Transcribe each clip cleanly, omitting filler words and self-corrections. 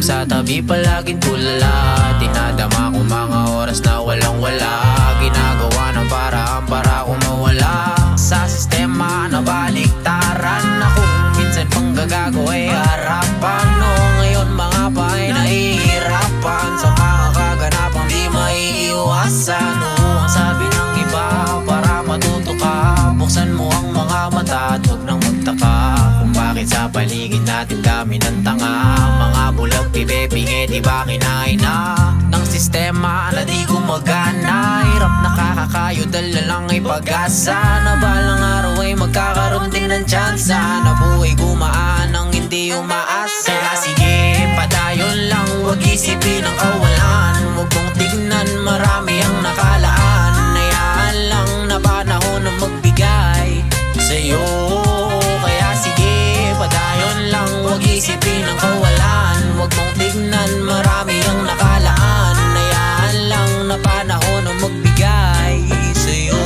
sa tabi palaging tulala. Tinadama ko mga oras na walang wala. Ginagawa ng paraan para ako mawala sa sistema na baliktaran. Ako minsan pang gagago ay harapan. No, ngayon mga pa ay nahihirapan sa mga kaganapang di maiiwasan. No, ang sabi ng iba para matuto ka, buksan mo ang mga mata at huwag nang magtaka kung bakit sa paligid natin dami ng tanga. Mga bulag, pibe-pinge, di ba kinain na ng sistema na di gumagana. Hirap nakakakayo, dala lang ay pag-asa na balang araw ay magkakaroon din ng tsansa na buhay gumaan ang hindi umaasa. Kaya sige, padayon lang, huwag isipin ang kawalan. Huwag mong tignan, marami ang nakalaan. Hayaan lang na panahon na magbigay sa'yo. Kaya sige, padayon lang, huwag isipin ang kawalan. Huwag mong tignan, marami ang nakalaan. Hayaan lang na panahon na magbigay sa'yo.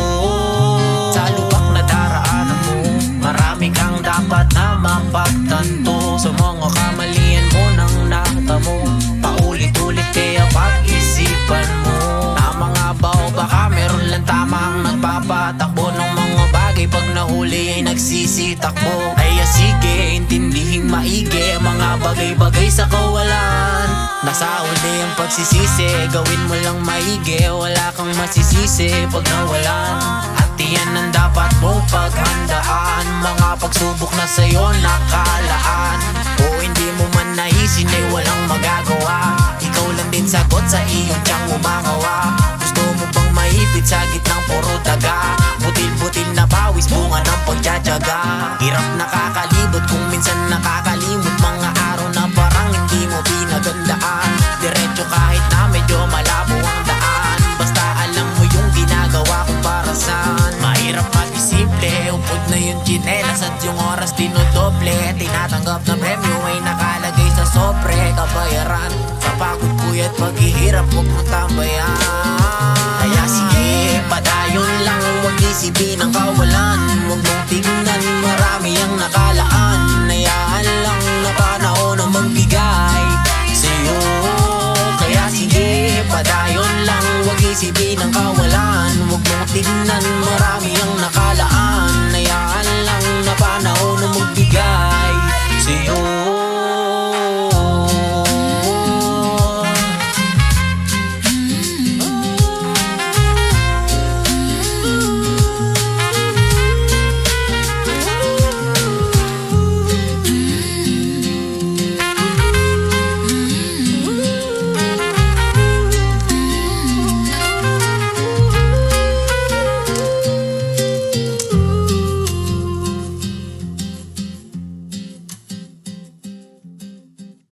Sa lubak na daraanan mo, marami kang dapat na mapagtanto. Sa mga kamalian mo nang nakatamo, paulit-ulit kaya pag-isipan mo. Tama nga ba o baka meron lang tamang nagpapatakbo ng mga bagay pag nahuli ay nagsisitakbo. Kaya sige, intindihing maigi mga bagay-bagay sa kawalan. Nasa huli ang pagsisisi, gawin mo lang maigi, wala kang masisisi pag nawalan. At iyan ang dapat mong paghandaan, mga pagsubok na sa'yo nakalaan. O hindi mo man naisin ay walang magagawa, ikaw lang din sagot sa iyong tiyang umagawa. Gusto mo bang maipit sa gitnang puro daga, butil-butil na pawis, bunga ng pagtsatsaga. Hirap nakakalibot kung minsan nakakalimot, mga araw na parang hindi mo pinagandaan. Diretso kahit na medyo malabo ang daan, basta alam mo yung ginagawa ko para saan. Mahirap mag-isimple, upod na yung chinelas at yung oras dinodoble. Tinatanggap na premyo ay nakalagay sa sobre, kabayaran sa pagod puyat paghihirap, huwag mo tambayan. Kaya sige, padayon lang, huwag isipin ang kawalan. Huwag mong tignan, marami ang nakalaan. Hayaan lang na panahon ang magbigay sa'yo. Kaya sige, padayon lang, huwag isipin ang kawalan. Huwag mong tignan, marami ang nakalaan.